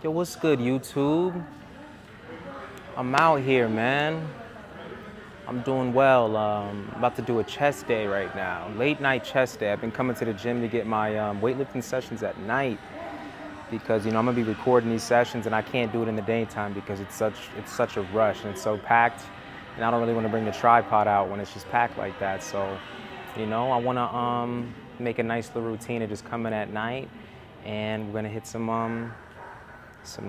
Yo, what's good, YouTube? I'm out here, man. I'm doing well. About to do a chest day right now. Late night chest day. I've been coming to the gym to get my weightlifting sessions at night because I'm gonna be recording these sessions and I can't do it in the daytime because it's such a rush and it's so packed, and I don't really want to bring the tripod out when it's just packed like that. So, I want to make a nice little routine of just coming at night, and we're gonna hit some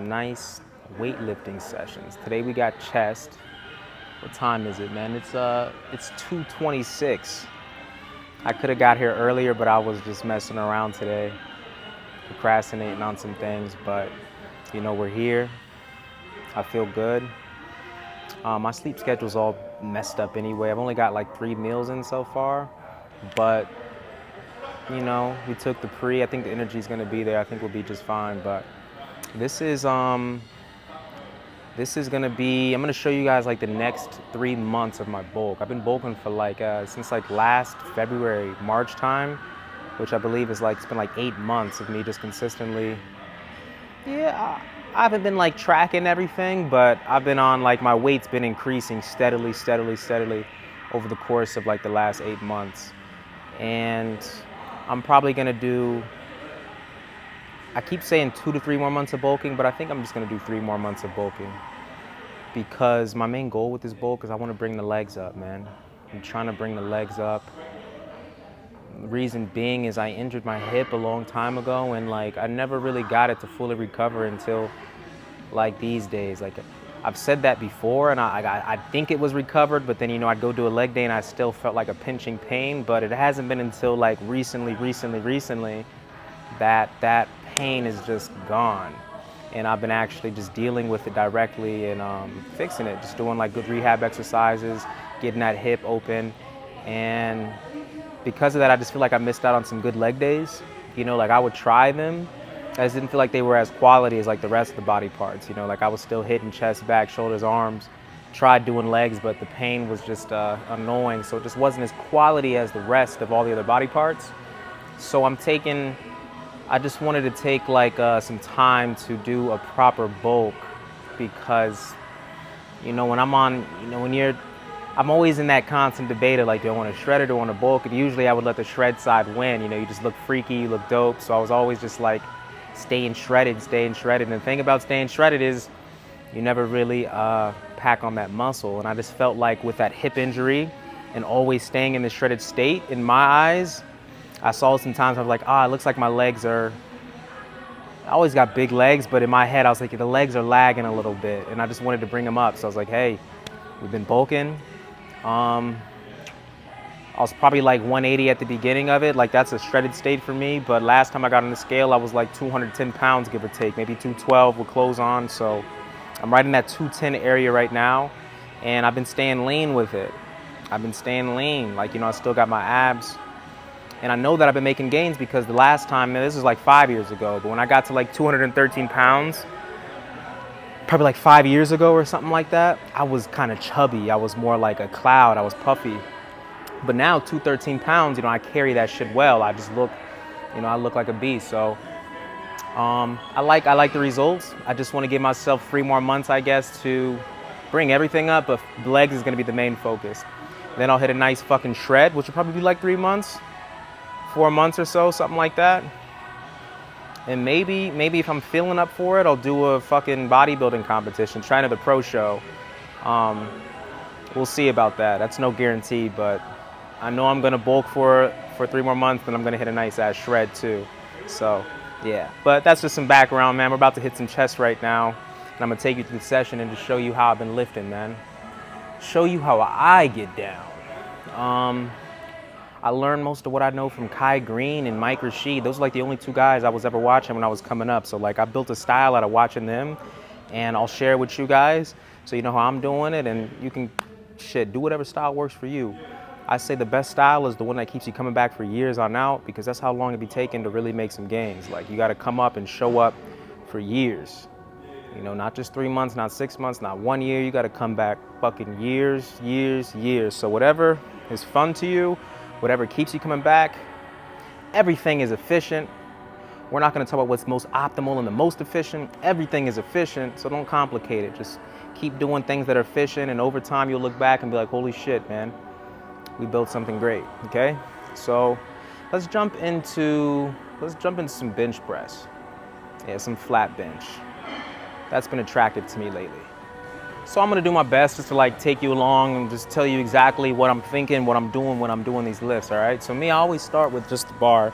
nice weightlifting sessions. Today we got chest. What time is it, man? It's 2:26. I could have got here earlier, but I was just messing around today, procrastinating on some things. But we're here. I feel good. My sleep schedule's all messed up anyway. I've only got like 3 meals in so far, but we took the pre. I think the energy's gonna be there. I think we'll be just fine. But this is gonna be, I'm gonna show you guys like the next 3 months of my bulk. I've been bulking for since last February, March time, which I believe is it's been 8 months of me just consistently. Yeah, I haven't been tracking everything, but I've been on my weight's been increasing steadily over the course of the last 8 months. And I'm probably gonna do, I keep saying 2 to 3 more months of bulking, but I think I'm just gonna do 3 more months of bulking because my main goal with this bulk is I want to bring the legs up, man. I'm trying to bring the legs up. The reason being is I injured my hip a long time ago, and I never really got it to fully recover until these days. I've said that before, and I think it was recovered, but then I'd go do a leg day and I still felt like a pinching pain. But it hasn't been until recently that pain is just gone, and I've been actually just dealing with it directly and fixing it, just doing good rehab exercises, getting that hip open. And because of that, I just feel like I missed out on some good leg days. I would try them, I just didn't feel like they were as quality as the rest of the body parts. I was still hitting chest, back, shoulders, arms, tried doing legs, but the pain was just annoying, so it just wasn't as quality as the rest of all the other body parts. So I just wanted to take some time to do a proper bulk because, when I'm on, I'm always in that constant debate of do I want to shred it or want to bulk? And usually I would let the shred side win. You just look freaky, you look dope. So I was always just staying shredded. And the thing about staying shredded is you never really pack on that muscle. And I just felt with that hip injury and always staying in the shredded state, in my eyes, I saw sometimes I was it looks like my legs are, I always got big legs, but in my head I was the legs are lagging a little bit, and I just wanted to bring them up. So I was hey, we've been bulking. I was probably 180 at the beginning of it, that's a shredded state for me, but last time I got on the scale I was 210 pounds, give or take, maybe 212 with clothes on. So I'm right in that 210 area right now, and I've been staying lean with it. I've been staying lean, I still got my abs. And I know that I've been making gains because the last time, and this is 5 years ago, but when I got to 213 pounds, probably 5 years ago or something like that, I was kind of chubby. I was more like a cloud. I was puffy. But now 213 pounds, I carry that shit well. I just look, I look like a beast. So I like the results. I just want to give myself 3 more months, I guess, to bring everything up, but legs is going to be the main focus. Then I'll hit a nice fucking shred, which will probably be 3 months. 4 months or so, something like that. And maybe if I'm feeling up for it, I'll do a fucking bodybuilding competition, try another pro show. We'll see about that. That's no guarantee, but I know I'm gonna bulk for 3 more months, and I'm gonna hit a nice ass shred too. So yeah, but that's just some background, man. We're about to hit some chest right now, and I'm gonna take you through the session and just show you how I've been lifting, man. Show you how I get down. I learned most of what I know from Kai Green and Mike Rashid. Those are the only 2 guys I was ever watching when I was coming up. So I built a style out of watching them, and I'll share it with you guys so you know how I'm doing it, and you can do whatever style works for you. I say the best style is the one that keeps you coming back for years on out, because that's how long it be taking to really make some gains. You got to come up and show up for years. Not just 3 months, not 6 months, not 1 year. You got to come back fucking years. So whatever is fun to you, whatever keeps you coming back, everything is efficient. We're not gonna talk about what's most optimal and the most efficient. Everything is efficient, so don't complicate it. Just keep doing things that are efficient, and over time you'll look back and be like, holy shit, man, we built something great, okay? So let's jump into some bench press. Yeah, some flat bench. That's been attractive to me lately. So I'm gonna do my best just to like take you along and just tell you exactly what I'm thinking, what I'm doing when I'm doing these lifts, all right? So me, I always start with just the bar,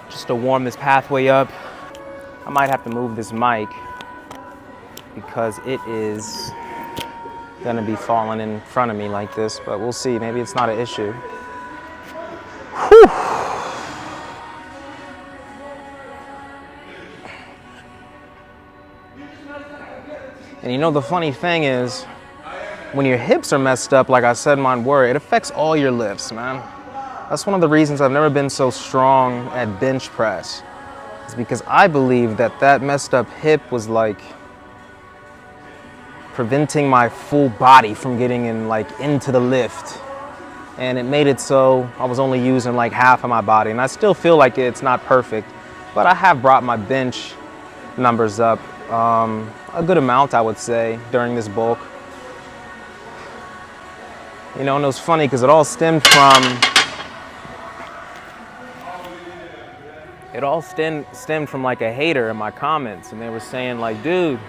just to warm this pathway up. I might have to move this mic because it is gonna be falling in front of me like this, but we'll see, maybe it's not an issue. Whew. And you know, the funny thing is, when your hips are messed up, like I said mine were, it affects all your lifts, man. That's one of the reasons I've never been so strong at bench press. It's because I believe that messed up hip was like preventing my full body from getting into the lift. And it made it so I was only using like half of my body. And I still feel like it's not perfect, but I have brought my bench numbers up a good amount, I would say, during this bulk. You know, and it was funny because it all stemmed from like a hater in my comments, and they were saying like, dude,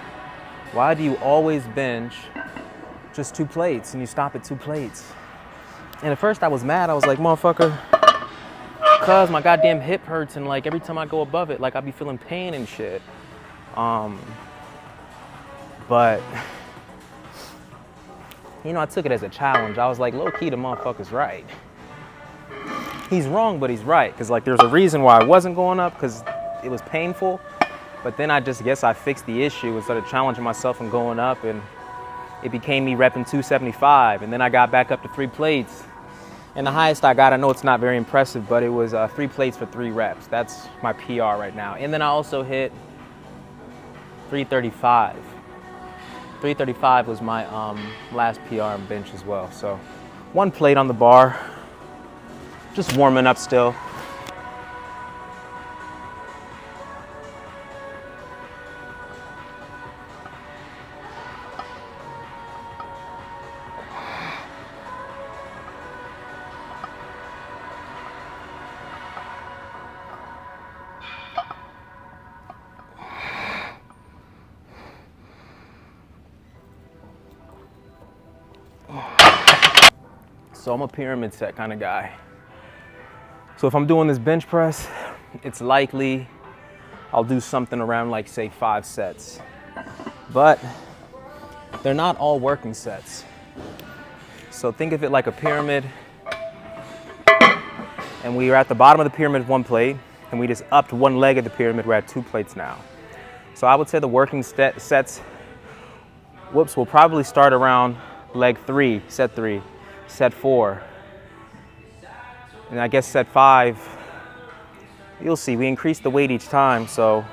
why do you always bench just 2 plates and you stop at 2 plates? And at first I was mad. I was like, motherfucker, cause my goddamn hip hurts, and like every time I go above it, like I be feeling pain and shit. But you know, I took it as a challenge. I was like, low key, the motherfucker's right. He's wrong, but he's right. Because like there's a reason why I wasn't going up, because it was painful. But then I just guess I fixed the issue and started challenging myself and going up, and it became me repping 275. And then I got back up to 3 plates. And the highest I got, I know it's not very impressive, but it was 3 plates for 3 reps. That's my PR right now. And then I also hit 335. 335 was my last PR on bench as well. So 1 plate on the bar, just warming up still. So I'm a pyramid set kind of guy. So if I'm doing this bench press, it's likely I'll do something around like say 5 sets. But they're not all working sets. So think of it like a pyramid, and we are at the bottom of the pyramid 1 plate, and we just upped 1 leg of the pyramid. We're at 2 plates now. So I would say the working sets, will probably start around leg 3, set 3. Set 4, and I guess set 5, you'll see, we increase the weight each time, so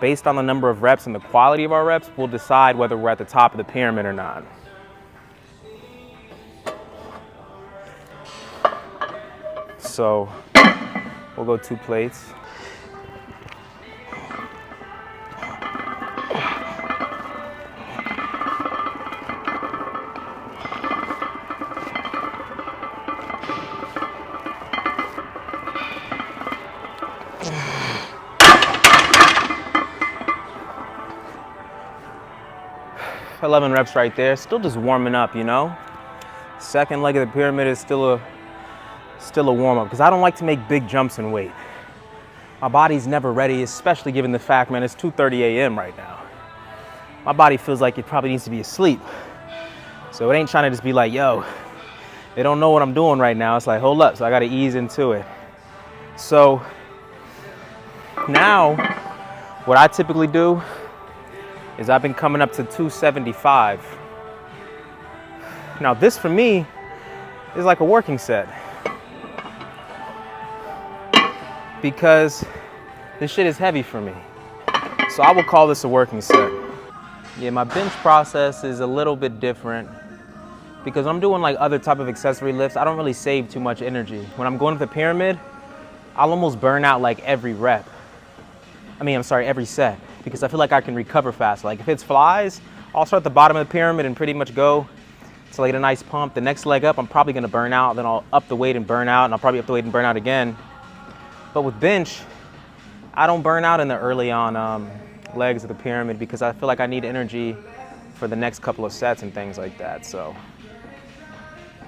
based on the number of reps and the quality of our reps, we'll decide whether we're at the top of the pyramid or not. So we'll go 2 plates. For 11 reps right there, still just warming up, you know? Second leg of the pyramid is still a warm up, because I don't like to make big jumps in weight. My body's never ready, especially given the fact, man, it's 2:30 a.m. right now. My body feels like it probably needs to be asleep. So it ain't trying to just be like, yo, they don't know what I'm doing right now. It's like, hold up, so I gotta ease into it. So now, what I typically do is I've been coming up to 275. Now this for me is like a working set, because this shit is heavy for me. So I would call this a working set. Yeah, my bench process is a little bit different because I'm doing like other type of accessory lifts. I don't really save too much energy. When I'm going to the pyramid, I'll almost burn out like every rep. every set, because I feel like I can recover fast. Like if it's flies, I'll start at the bottom of the pyramid and pretty much go to like a nice pump. The next leg up, I'm probably gonna burn out, then I'll up the weight and burn out, and I'll probably up the weight and burn out again. But with bench, I don't burn out in the early on legs of the pyramid because I feel like I need energy for the next couple of sets and things like that. So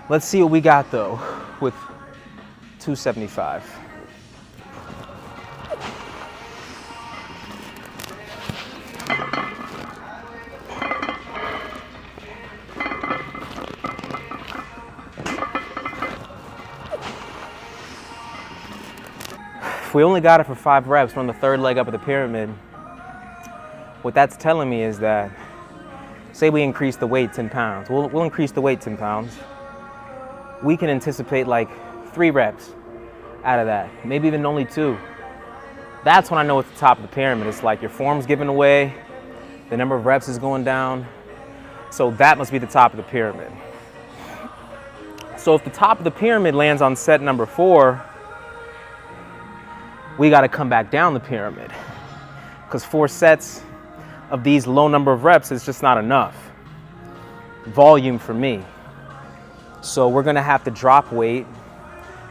let's see what we got though with 275. If we only got it for 5 reps from the third leg up of the pyramid, what that's telling me is that, say we increase the weight 10 pounds, we'll increase the weight 10 pounds. We can anticipate like 3 reps out of that, maybe even only 2. That's when I know it's the top of the pyramid. It's like your form's giving away, the number of reps is going down. So that must be the top of the pyramid. So if the top of the pyramid lands on set number 4, we got to come back down the pyramid, because 4 sets of these low number of reps is just not enough volume for me. So we're going to have to drop weight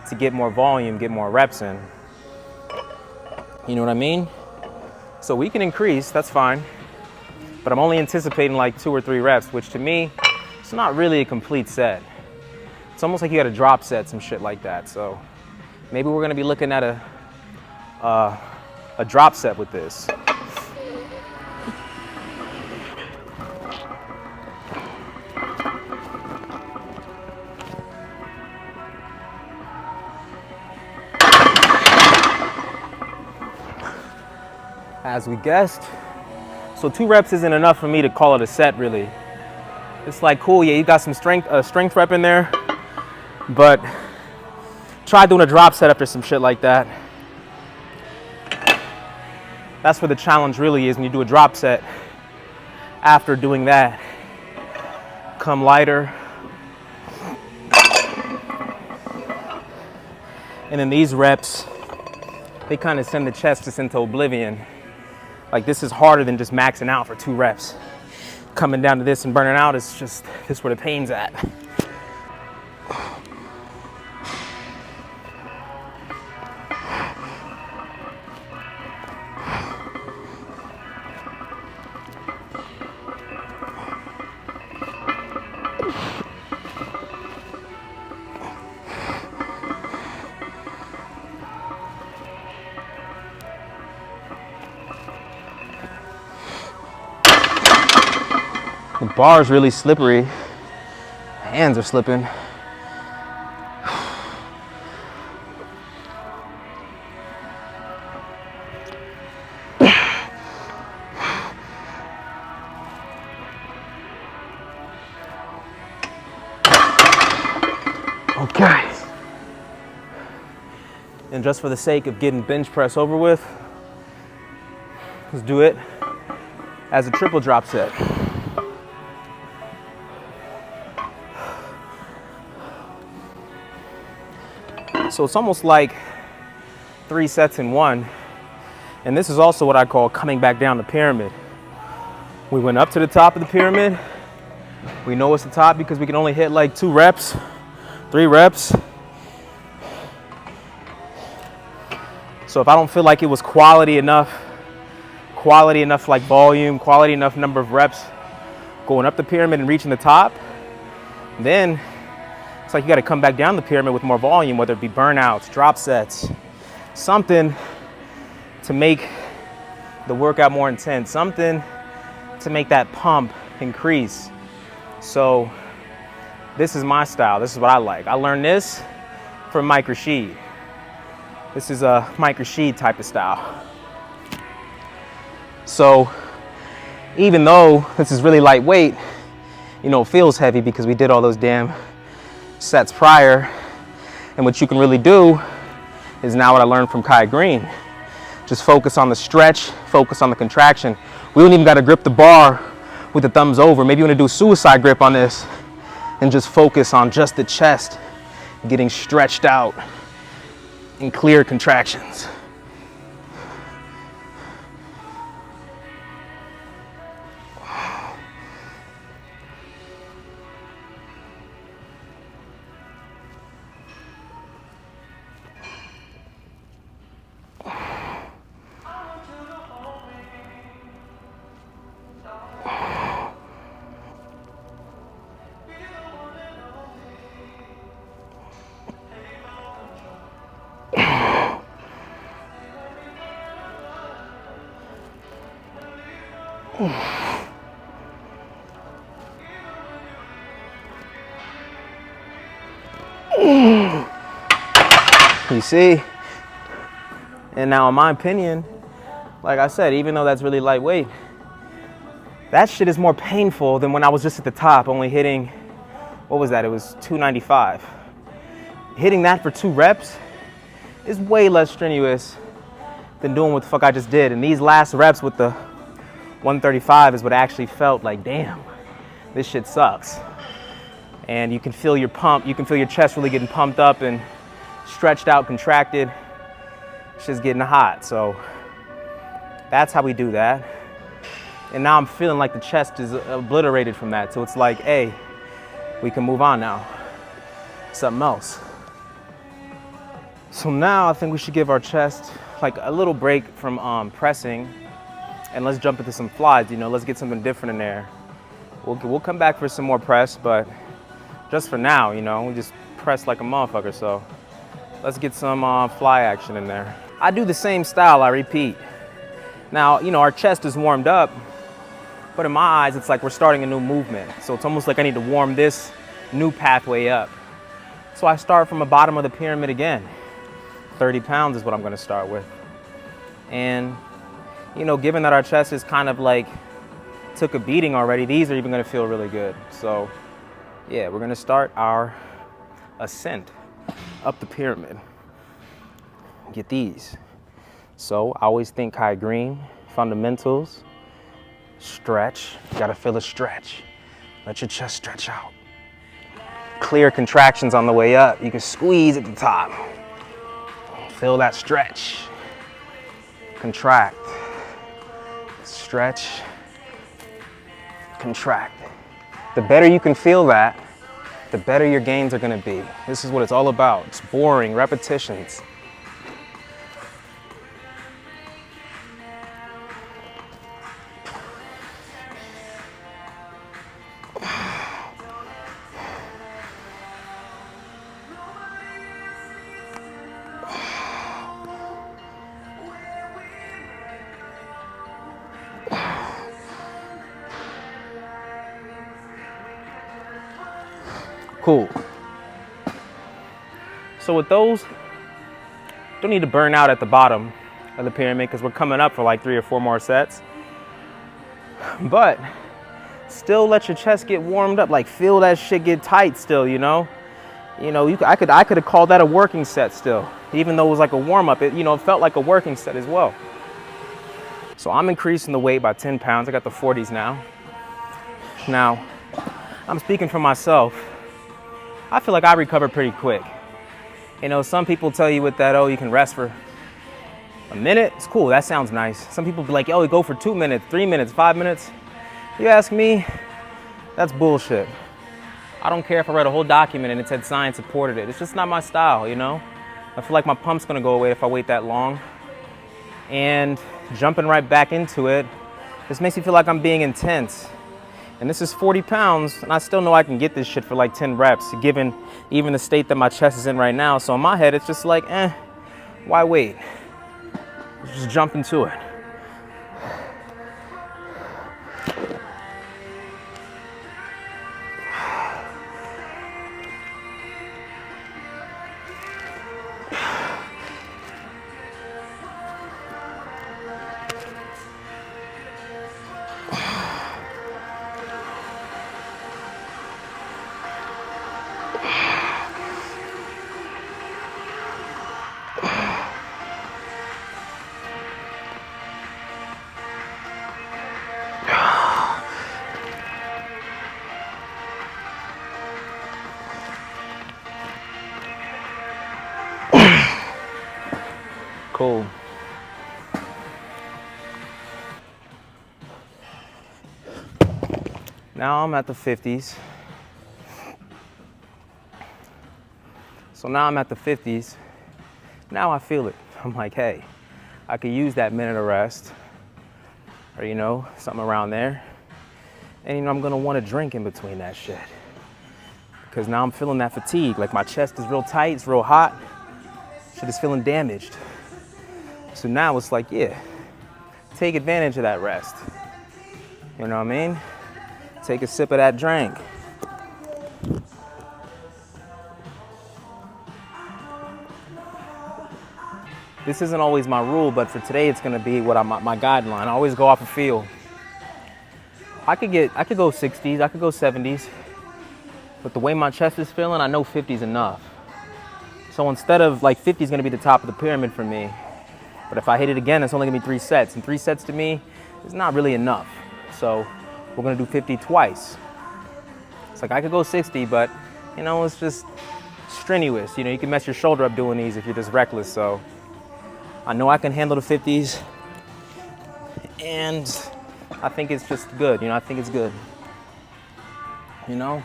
to get more volume, get more reps in. You know what I mean? So we can increase, that's fine, but I'm only anticipating like 2 or 3 reps, which to me, it's not really a complete set. It's almost like you got to drop set, some shit like that. So maybe we're going to be looking at a drop set with this. As we guessed. So 2 reps isn't enough for me to call it a set, really. It's like, cool, yeah, you got some strength rep in there, but try doing a drop set after some shit like that. That's where the challenge really is, when you do a drop set. After doing that, come lighter. And then these reps, they kind of send the chest just into oblivion. Like this is harder than just maxing out for 2 reps. Coming down to this and burning out is just, this is where the pain's at. The bar is really slippery. Hands are slipping. Okay. And just for the sake of getting bench press over with, let's do it as a triple drop set. So it's almost like 3 sets in one. And this is also what I call coming back down the pyramid. We went up to the top of the pyramid. We know it's the top because we can only hit like 2 reps, 3 reps. So if I don't feel like it was quality enough like volume, quality enough number of reps going up the pyramid and reaching the top, then it's like you got to come back down the pyramid with more volume, whether it be burnouts, drop sets, something to make the workout more intense, something to make that pump increase. So this is my style. This is what I like. I learned this from Mike Rashid. This is a Mike Rashid type of style. So even though this is really lightweight, you know, it feels heavy because we did all those damn sets prior. And what you can really do is now what I learned from Kai Green. Just focus on the stretch, focus on the contraction. We don't even got to grip the bar with the thumbs over. Maybe you want to do a suicide grip on this and just focus on just the chest getting stretched out in clear contractions. You see? And now in my opinion, like I said, even though that's really lightweight, that shit is more painful than when I was just at the top, only hitting, what was that? It was 295. Hitting that for 2 reps is way less strenuous than doing what the fuck I just did. And these last reps with the 135 is what actually felt like, damn, this shit sucks. And you can feel your pump, you can feel your chest really getting pumped up and stretched out, contracted. Shit's getting hot. So that's how we do that. And now I'm feeling like the chest is obliterated from that. So it's like, hey, we can move on now. Something else. So now I think we should give our chest like a little break from pressing, and let's jump into some flies. You know, let's get something different in there. We'll come back for some more press, but just for now, you know, we just press like a motherfucker. So let's get some fly action in there. I do the same style, I repeat. Now, you know, our chest is warmed up, but in my eyes, it's like we're starting a new movement. So it's almost like I need to warm this new pathway up. So I start from the bottom of the pyramid again. 30 pounds is what I'm gonna start with. And, you know, given that our chest is kind of like took a beating already, these are even gonna feel really good. So yeah, we're gonna start our ascent up the pyramid. Get these. So I always think high green, fundamentals, stretch. You gotta feel a stretch. Let your chest stretch out. Clear contractions on the way up. You can squeeze at the top. Feel that stretch. Contract. Stretch. Contract. The better you can feel that, the better your gains are gonna be. This is what it's all about. It's boring, repetitions. Cool. So with those, don't need to burn out at the bottom of the pyramid because we're coming up for like 3 or 4 more sets. But still let your chest get warmed up, like feel that shit get tight still, you know? I could have called that a working set still, even though it was like a warm up. It felt like a working set as well. So I'm increasing the weight by 10 pounds. I got the 40s now. Now, I'm speaking for myself. I feel like I recover pretty quick. You know, some people tell you with that, oh, you can rest for a minute. It's cool, that sounds nice. Some people be like, oh, you go for 2 minutes, 3 minutes, 5 minutes. You ask me, that's bullshit. I don't care if I read a whole document and it said science supported it. It's just not my style, you know? I feel like my pump's gonna go away if I wait that long. And jumping right back into it just makes me feel like I'm being intense. And this is 40 pounds, and I still know I can get this shit for like 10 reps, given even the state that my chest is in right now. So in my head, it's just like, why wait? Let's just jump into it. Cool. Now I'm at the 50s. So now I'm at the 50s. Now I feel it. I'm like, hey, I could use that minute of rest, or something around there. And I'm gonna want to drink in between that shit. Because now I'm feeling that fatigue. Like my chest is real tight, it's real hot. Shit is feeling damaged. So now it's like, yeah, take advantage of that rest. You know what I mean? Take a sip of that drink. This isn't always my rule, but for today it's gonna be what my guideline. I always go off of feel. I could go 60s, I could go 70s, but the way my chest is feeling, I know 50 is enough. So instead of like 50 is gonna be the top of the pyramid for me, but if I hit it again, it's only gonna be 3 sets, and 3 sets to me is not really enough. So we're gonna do 50 twice. It's like I could go 60, but you know, it's just strenuous. You know, you can mess your shoulder up doing these if you're just reckless. So I know I can handle the 50s, and I think it's just good. You know, I think it's good. You know,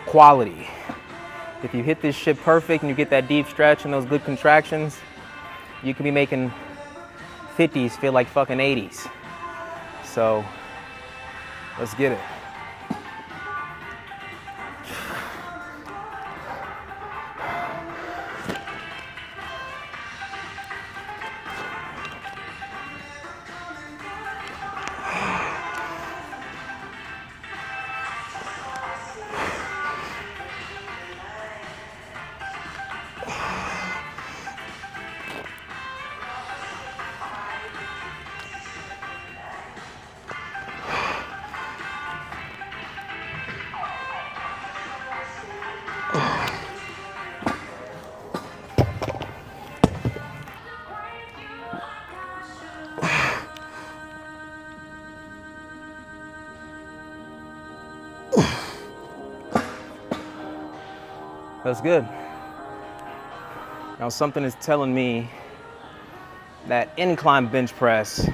quality. If you hit this shit perfect and you get that deep stretch and those good contractions, you can be making 50s feel like fucking 80s. So let's get it. That's good. Now something is telling me that incline bench press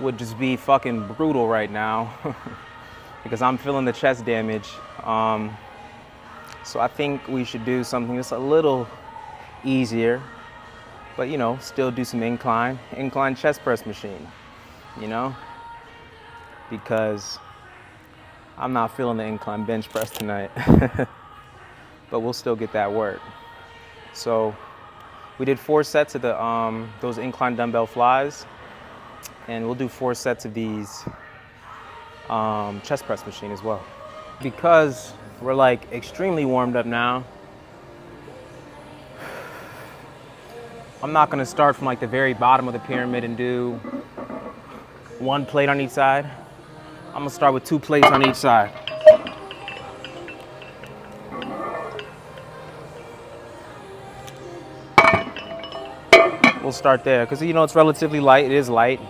would just be fucking brutal right now because I'm feeling the chest damage. So I think we should do something that's a little easier, but you know, still do some incline chest press machine, you know, because I'm not feeling the incline bench press tonight. But we'll still get that work. So we did 4 sets of the those incline dumbbell flies, and we'll do 4 sets of these chest press machine as well. Because we're like extremely warmed up now, I'm not gonna start from like the very bottom of the pyramid and do 1 plate on each side. I'm gonna start with 2 plates on each side. We'll start there because you know it's relatively light. It is light,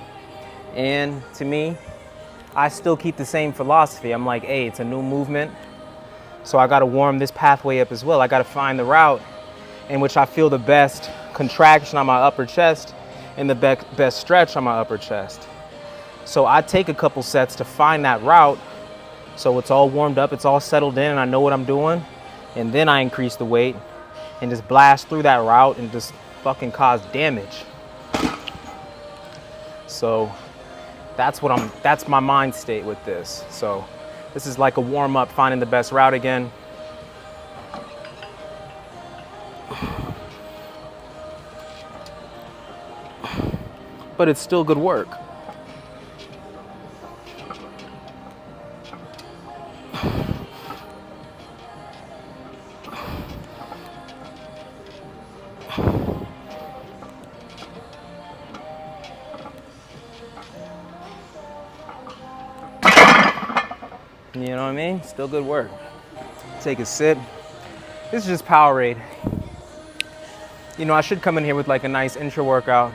and to me, I still keep the same philosophy. I'm like, hey, it's a new movement, so I got to warm this pathway up as well. I got to find the route in which I feel the best contraction on my upper chest and the best stretch on my upper chest. So I take a couple sets to find that route, so it's all warmed up, it's all settled in, and I know what I'm doing, and then I increase the weight and just blast through that route and just fucking cause damage. So that's my mind state with this. So this is like a warm up, finding the best route again. But it's still good work. You know what I mean? Still good work. Take a sip. This is just Powerade. You know, I should come in here with like a nice intro workout.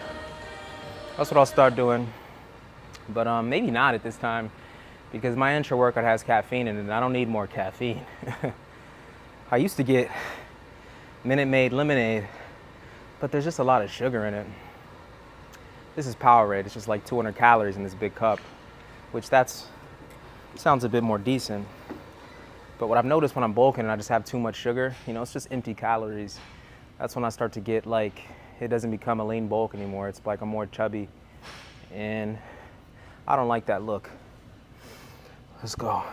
That's what I'll start doing. But maybe not at this time because my intro workout has caffeine in it and I don't need more caffeine. I used to get Minute Maid lemonade, but there's just a lot of sugar in it. This is Powerade. It's just like 200 calories in this big cup, which sounds a bit more decent. But what I've noticed when I'm bulking and I just have too much sugar, you know, it's just empty calories. That's when I start to get like, it doesn't become a lean bulk anymore. It's like I'm more chubby. And I don't like that look. Let's go.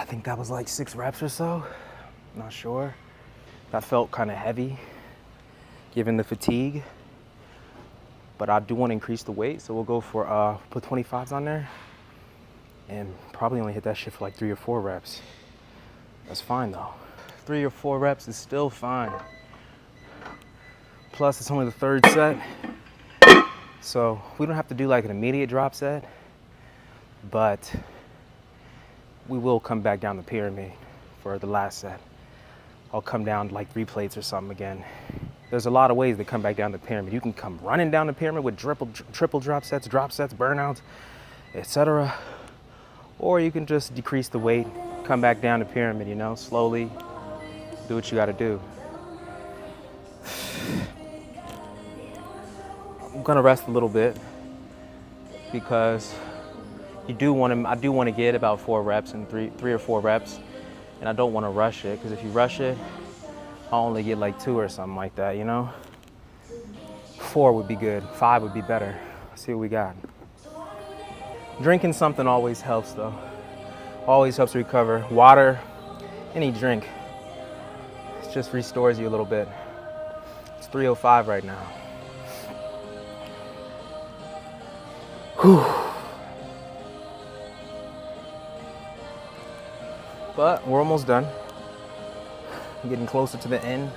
think that was like 6 reps or so. Not sure. That felt kind of heavy given the fatigue. But I do want to increase the weight, so we'll go for, put 25s on there and probably only hit that shit for like 3 or 4 reps. That's fine though. 3 or 4 reps is still fine. Plus it's only the 3rd set. So we don't have to do like an immediate drop set, but we will come back down the pyramid for the last set. I'll come down like 3 plates or something again. There's a lot of ways to come back down the pyramid. You can come running down the pyramid with triple drop sets, burnouts, etc. Or you can just decrease the weight, come back down the pyramid, you know, slowly do what you gotta do. I'm gonna rest a little bit because I do want to get about 4 reps and 3 or 4 reps, and I don't want to rush it, because if you rush it, I'll only get like 2 or something like that, you know? 4 would be good, 5 would be better. Let's see what we got. Drinking something always helps though. Always helps recover. Water, any drink, it just restores you a little bit. It's 3:05 right now. Whew. But we're almost done. I'm getting closer to the end.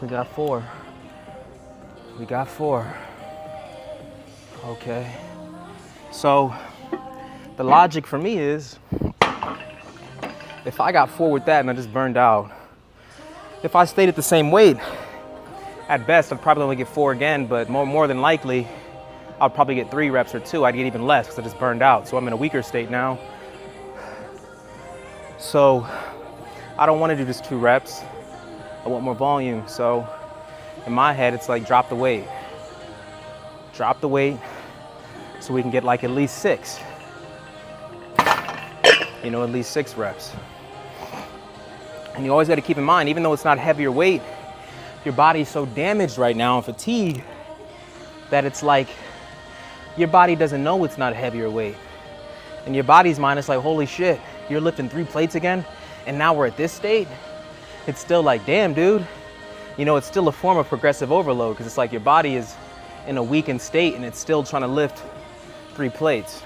We got 4. We got 4. Okay. So the logic for me is, if I got 4 with that and I just burned out, if I stayed at the same weight, at best I'd probably only get 4 again, but more than likely I'll probably get 3 reps or 2. I'd get even less because I just burned out. So I'm in a weaker state now. So I don't want to do just 2 reps. I want more volume. So in my head, it's like drop the weight. Drop the weight so we can get like at least 6. You know, at least 6 reps. And you always got to keep in mind, even though it's not heavier weight, your body's so damaged right now and fatigued that it's like your body doesn't know it's not heavier weight. And your body's mind is like, holy shit, you're lifting 3 plates again? And now we're at this state? It's still like, damn, dude. You know, it's still a form of progressive overload, because it's like your body is in a weakened state and it's still trying to lift 3 plates.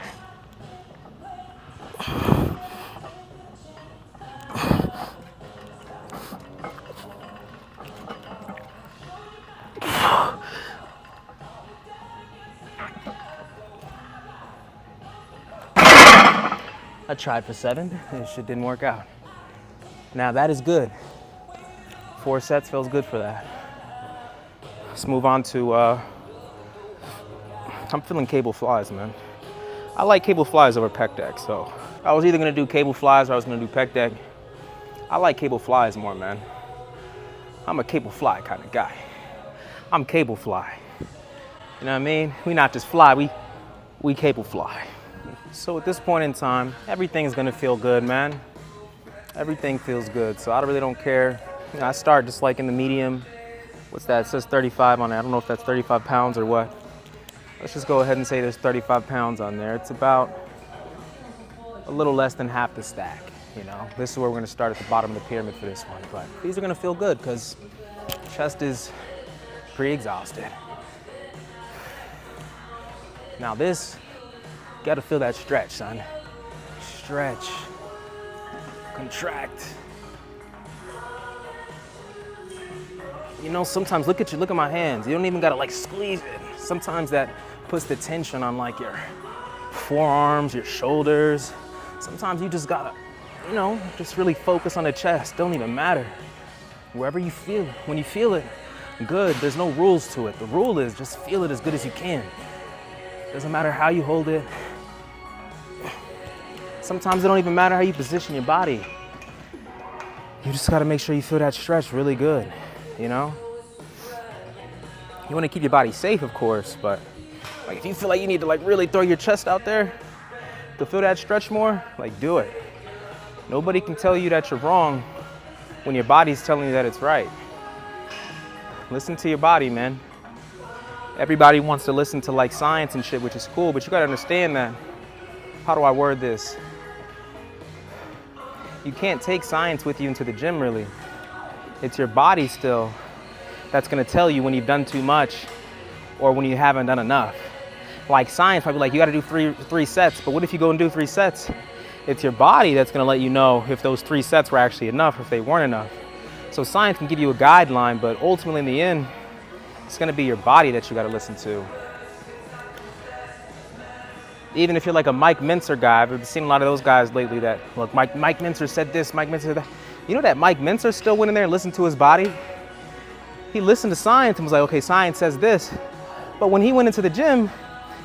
I tried for 7, and shit didn't work out. Now that is good. 4 sets feels good for that. Let's move on to, I'm feeling cable flies, man. I like cable flies over pec deck, so I was either gonna do cable flies or I was gonna do pec deck. I like cable flies more, man. I'm a cable fly kind of guy. I'm cable fly. You know what I mean? We not just fly, we cable fly. So at this point in time, everything's gonna feel good, man. Everything feels good, so I really don't care. You know, I start just like in the medium. What's that? It says 35 on it. I don't know if that's 35 pounds or what. Let's just go ahead and say there's 35 pounds on there. It's about a little less than half the stack, you know? This is where we're gonna start at the bottom of the pyramid for this one, but these are gonna feel good because chest is pretty exhausted. Now this, you gotta feel that stretch, son. Stretch, contract. You know, sometimes look at my hands. You don't even gotta like squeeze it. Sometimes that puts the tension on like your forearms, your shoulders. Sometimes you just gotta, you know, just really focus on the chest. Don't even matter. Wherever you feel it. When you feel it, good. There's no rules to it. The rule is just feel it as good as you can. Doesn't matter how you hold it. Sometimes it don't even matter how you position your body. You just gotta make sure you feel that stretch really good, you know? You wanna keep your body safe, of course, but like if you feel like you need to like really throw your chest out there, to feel that stretch more, like do it. Nobody can tell you that you're wrong when your body's telling you that it's right. Listen to your body, man. Everybody wants to listen to like science and shit, which is cool, but you gotta understand that, how do I word this? You can't take science with you into the gym, really. It's your body still that's gonna tell you when you've done too much or when you haven't done enough. Like science might be like, you gotta do three sets, but what if you go and do 3 sets? It's your body that's gonna let you know if those 3 sets were actually enough, if they weren't enough. So science can give you a guideline, but ultimately in the end, it's gonna be your body that you gotta listen to. Even if you're like a Mike Mincer guy, I've seen a lot of those guys lately that, look, Mike Mincer said this, Mike Mincer said that. You know that Mike Mincer still went in there and listened to his body? He listened to science and was like, okay, science says this. But when he went into the gym,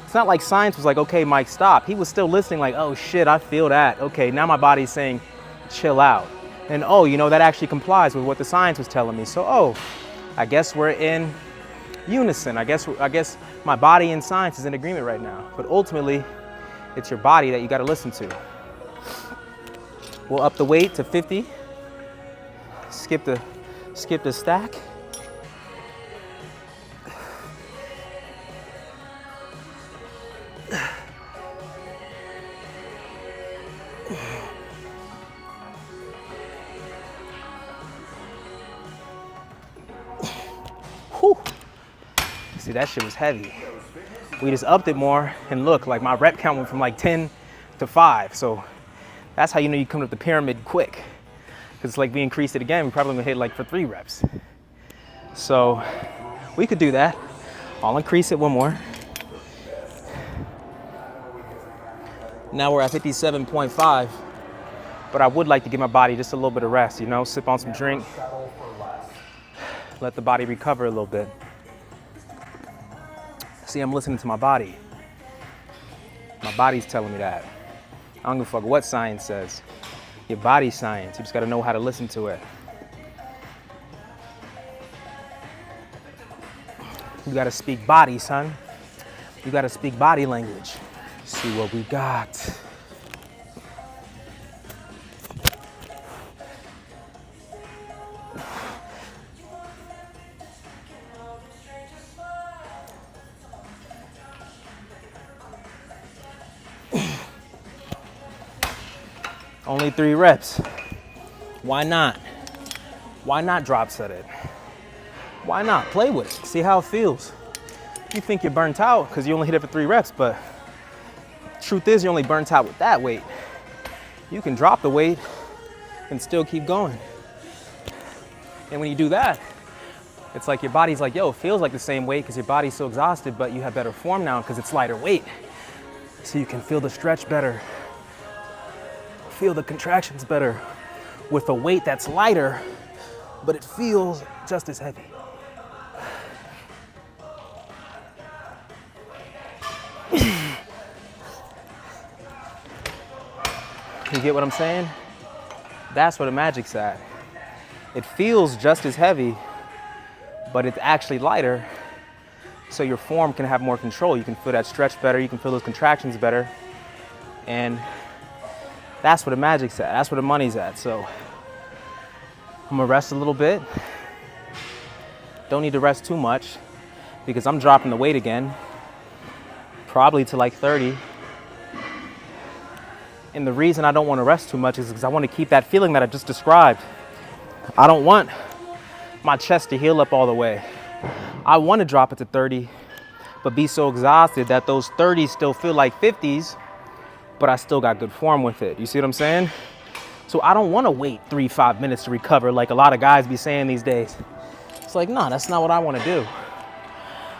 it's not like science was like, okay, Mike, stop. He was still listening like, oh shit, I feel that. Okay, now my body's saying, chill out. And oh, you know, that actually complies with what the science was telling me. So, oh, I guess we're in unison. I guess my body and science is in agreement right now. But ultimately, it's your body that you gotta listen to. We'll up the weight to 50. Skip the stack. Whew. See, that shit was heavy. We just upped it more, and look, like my rep count went from like 10 to 5. So that's how you know you come up the pyramid quick. Because it's like we increased it again, we probably gonna hit like for 3 reps. So we could do that. I'll increase it one more. Now we're at 57.5, but I would like to give my body just a little bit of rest, you know, sip on some drink, let the body recover a little bit. See, I'm listening to my body. My body's telling me that. I don't give a fuck what science says. Your body's science. You just gotta know how to listen to it. You gotta speak body, son. You gotta speak body language. See what we got. Only 3 reps. Why not? Why not drop set it? Why not? Play with it. See how it feels. You think you're burnt out because you only hit it for 3 reps, but truth is you're only burnt out with that weight. You can drop the weight and still keep going. And when you do that, it's like your body's like, yo, it feels like the same weight because your body's so exhausted, but you have better form now because it's lighter weight. So you can feel the stretch better. Feel the contractions better with a weight that's lighter, but it feels just as heavy. You get what I'm saying? That's where the magic's at. It feels just as heavy, but it's actually lighter, so your form can have more control. You can feel that stretch better, you can feel those contractions better, and that's where the magic's at. That's where the money's at. So I'm gonna rest a little bit. Don't need to rest too much because I'm dropping the weight again, probably to like 30. And the reason I don't want to rest too much is because I want to keep that feeling that I just described. I don't want my chest to heal up all the way. I want to drop it to 30, but be so exhausted that those 30s still feel like 50s, but I still got good form with it. You see what I'm saying? So I don't want to wait 3-5 minutes to recover like a lot of guys be saying these days. It's like, nah, that's not what I want to do.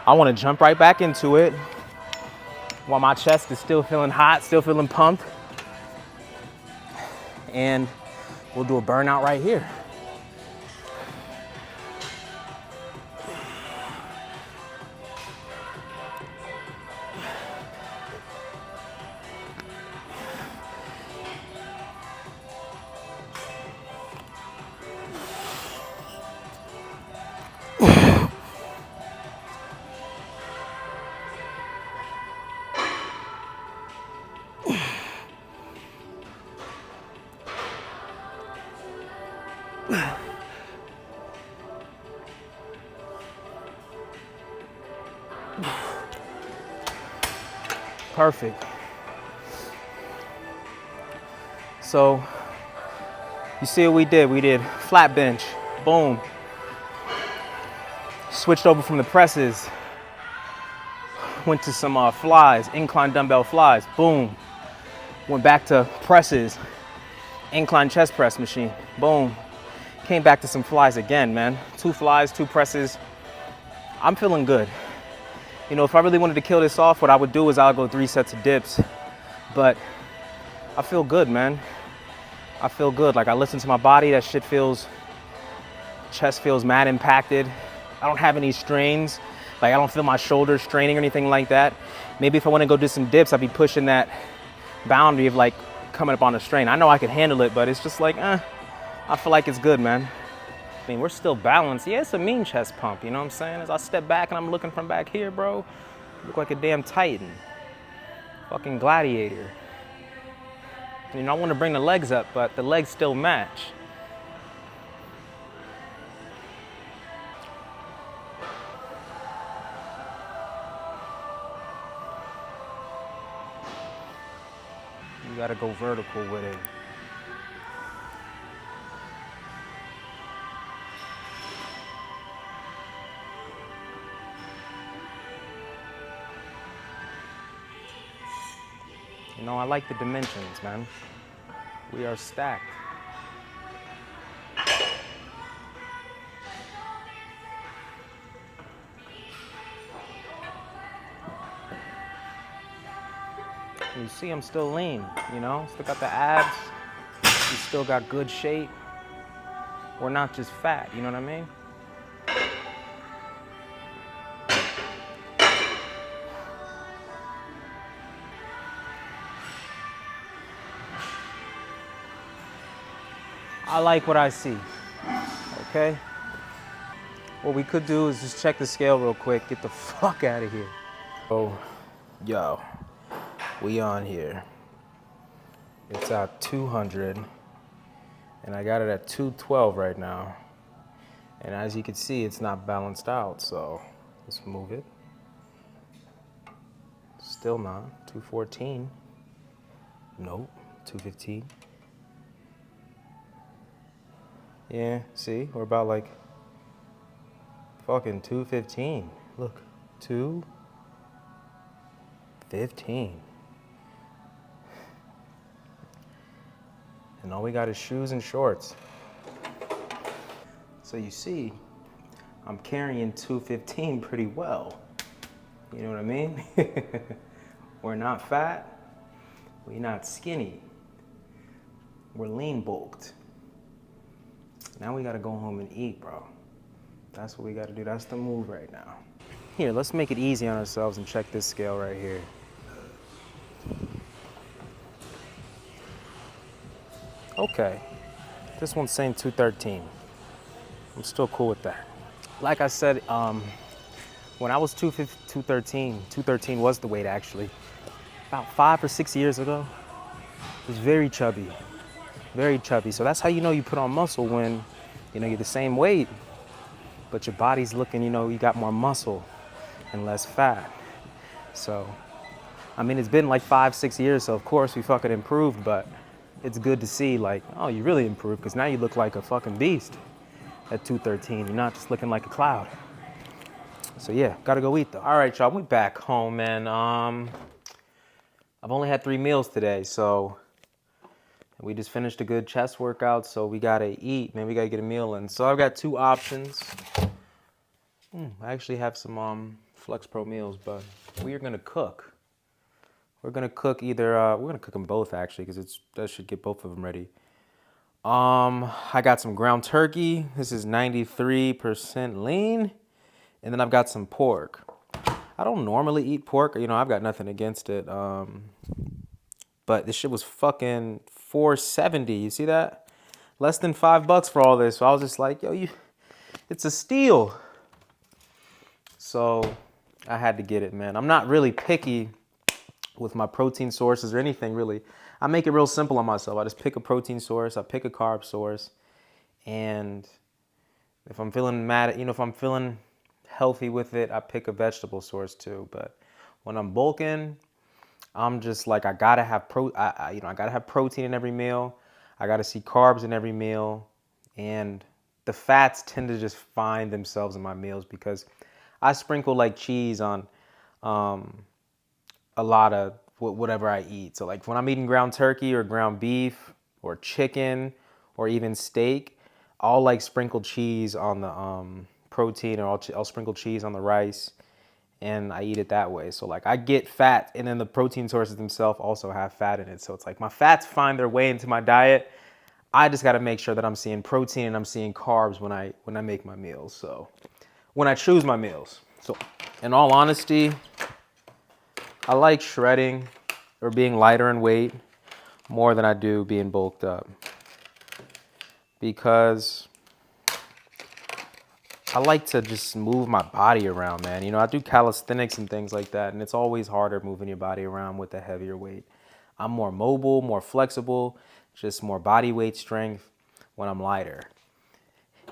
I want to jump right back into it while my chest is still feeling hot, still feeling pumped. And we'll do a burnout right here. Perfect. So you see what we did? We did flat bench, boom. Switched over from the presses, went to some flies, incline dumbbell flies, boom. Went back to presses, incline chest press machine, boom. Came back to some flies again, man. 2 flies, 2 presses. I'm feeling good. You know, if I really wanted to kill this off, what I would do is I'll go 3 sets of dips. But I feel good, man. I feel good. Like, I listen to my body, that shit feels, chest feels mad impacted. I don't have any strains. Like, I don't feel my shoulders straining or anything like that. Maybe if I want to go do some dips, I'd be pushing that boundary of like coming up on a strain. I know I can handle it, but it's just like, I feel like it's good, man. I mean, we're still balanced. Yeah, it's a mean chest pump, you know what I'm saying? As I step back and I'm looking from back here, bro, I look like a damn Titan. Fucking gladiator. You know, I want to bring the legs up, but the legs still match. You gotta go vertical with it. You know, I like the dimensions, man. We are stacked. You see I'm still lean, you know? Still got the abs. We still got good shape. We're not just fat, you know what I mean? I like what I see, okay? What we could do is just check the scale real quick, get the fuck out of here. Oh, yo, we on here. It's at 200, and I got it at 212 right now. And as you can see, it's not balanced out, so let's move it. Still not, 214. Nope, 215. Yeah, see, we're about like fucking 215. Look, 215. And all we got is shoes and shorts. So you see, I'm carrying 215 pretty well. You know what I mean? We're not fat, we're not skinny. We're lean bulked. Now we gotta go home and eat, bro. That's what we gotta do. That's the move right now. Here, let's make it easy on ourselves and check this scale right here. Okay, this one's saying 213. I'm still cool with that. Like I said, when I was 213 was the weight actually. About 5 or 6 years ago, it was very chubby. Very chubby. So that's how you know you put on muscle, when you know you're the same weight, but your body's looking, you know, you got more muscle and less fat. So, I mean, it's been like 5, 6 years, so of course we fucking improved, but it's good to see like, oh, you really improved, because now you look like a fucking beast at 213. You're not just looking like a cloud. So yeah, gotta go eat though. All right, y'all, we back home, man. I've only had 3 meals today, so we just finished a good chest workout, so we gotta eat, man. We gotta get a meal in. So I've got 2 options. I actually have some Flex Pro meals, but we are gonna cook. We're gonna cook either, we're gonna cook them both actually, because that should get both of them ready. I got some ground turkey. This is 93% lean. And then I've got some pork. I don't normally eat pork, you know, I've got nothing against it. But this shit was fucking $4.70. You see that? Less than $5 for all this. So I was just like, yo, it's a steal. So I had to get it, man. I'm not really picky with my protein sources or anything really. I make it real simple on myself. I just pick a protein source, I pick a carb source, And if I'm feeling mad, if I'm feeling healthy with it, I pick a vegetable source too. But when I'm bulking, I'm just like, I gotta have I gotta have protein in every meal. I gotta see carbs in every meal, and the fats tend to just find themselves in my meals because I sprinkle like cheese on a lot of whatever I eat. So like when I'm eating ground turkey or ground beef or chicken or even steak, I'll like sprinkle cheese on the protein, or I'll sprinkle cheese on the rice, and I eat it that way. So like I get fat, and then the protein sources themselves also have fat in it. So it's like my fats find their way into my diet. I just got to make sure that I'm seeing protein and I'm seeing carbs when I make my meals. So when I choose my meals. So in all honesty, I like shredding or being lighter in weight more than I do being bulked up, because I like to just move my body around, man. You know, I do calisthenics and things like that, and it's always harder moving your body around with a heavier weight. I'm more mobile, more flexible, just more body weight strength when I'm lighter.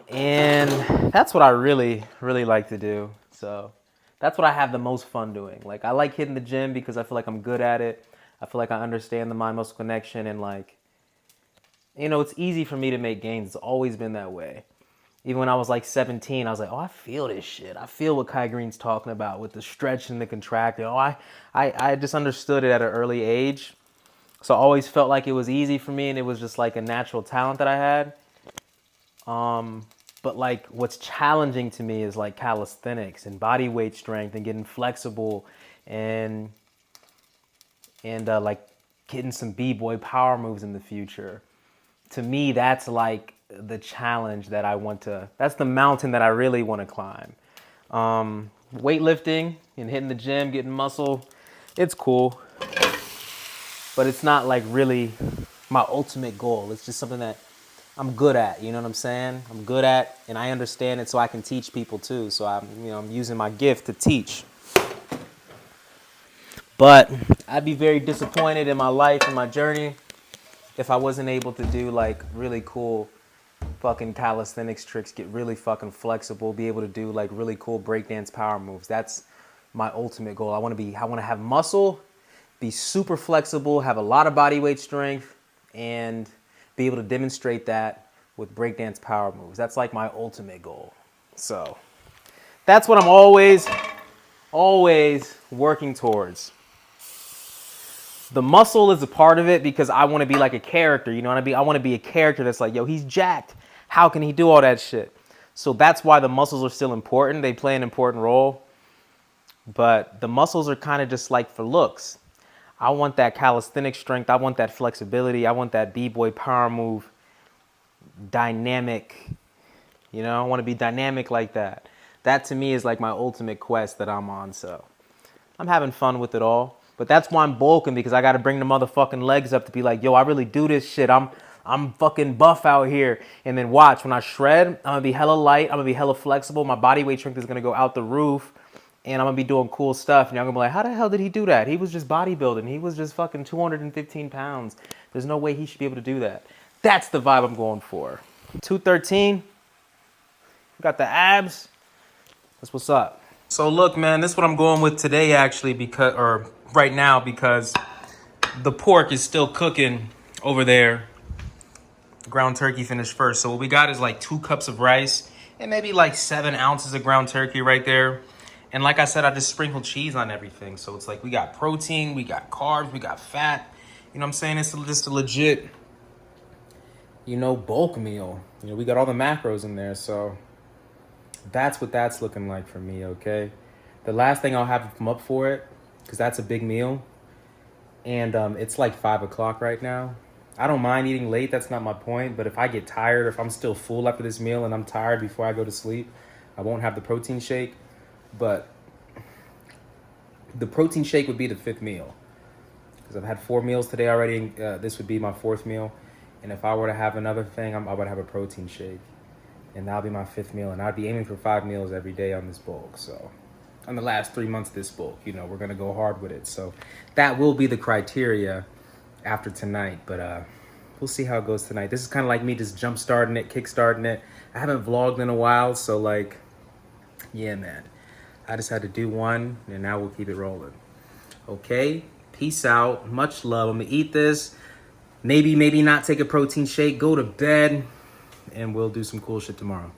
And that's what I really, really like to do. So that's what I have the most fun doing. Like, I like hitting the gym because I feel like I'm good at it. I feel like I understand the mind-muscle connection, and like, it's easy for me to make gains. It's always been that way. Even when I was like 17, I was like, oh, I feel this shit. I feel what Kai Green's talking about with the stretch and the contracting. I just understood it at an early age. So I always felt like it was easy for me, and it was just like a natural talent that I had. But like what's challenging to me is like calisthenics and body weight strength and getting flexible and like getting some B-boy power moves in the future. To me, that's like the challenge that that's the mountain that I really want to climb. Weightlifting and hitting the gym, getting muscle, it's cool, but it's not like really my ultimate goal. It's just something that I'm good at, you know what I'm saying? I'm good at, and I understand it so I can teach people too. So I'm using my gift to teach. But I'd be very disappointed in my life and my journey if I wasn't able to do like really cool fucking calisthenics tricks, get really fucking flexible, be able to do like really cool breakdance power moves. That's my ultimate goal. I want to have muscle, be super flexible, have a lot of body weight strength, and be able to demonstrate that with breakdance power moves. That's like my ultimate goal. So that's what I'm always working towards. The muscle is a part of it because I want to be like a character, you know what I mean? I want to be a character that's like, yo, he's jacked. How can he do all that shit? So that's why the muscles are still important. They play an important role. But the muscles are kind of just like for looks. I want that calisthenic strength. I want that flexibility. I want that B-boy power move dynamic. I want to be dynamic like that. That to me is like my ultimate quest that I'm on. So I'm having fun with it all. But that's why I'm bulking, because I got to bring the motherfucking legs up to be like, yo, I really do this shit. I'm fucking buff out here. And then watch, when I shred, I'm going to be hella light. I'm going to be hella flexible. My body weight strength is going to go out the roof. And I'm going to be doing cool stuff. And y'all going to be like, how the hell did he do that? He was just bodybuilding. He was just fucking 215 pounds. There's no way he should be able to do that. That's the vibe I'm going for. 213. Got the abs. That's what's up. So look, man, this is what I'm going with today actually, right now, because the pork is still cooking over there. Ground turkey finished first. So what we got is like 2 cups of rice and maybe like 7 ounces of ground turkey right there. And like I said, I just sprinkled cheese on everything. So it's like we got protein, we got carbs, we got fat. You know what I'm saying? It's just a legit, bulk meal. We got all the macros in there. So that's what that's looking like for me, okay? The last thing I'll have to come up for it, because that's a big meal. And it's like 5 o'clock right now. I don't mind eating late, that's not my point. But if I get tired, or if I'm still full after this meal and I'm tired before I go to sleep, I won't have the protein shake. But the protein shake would be the 5th meal, because I've had 4 meals today already. This would be my 4th meal. And if I were to have another thing, I would have a protein shake. And that'll be my 5th meal. And I'd be aiming for 5 meals every day on this bulk. So on the last 3 months of this bulk, we're going to go hard with it. So that will be the criteria after tonight. But we'll we'll see how it goes tonight. This is kind of like me just jump starting it, kick starting it. I haven't vlogged in a while, so like, yeah, man. I just had to do one, and now we'll keep it rolling. Okay, peace out. Much love. I'm gonna eat this. Maybe not take a protein shake, go to bed, and we'll do some cool shit tomorrow.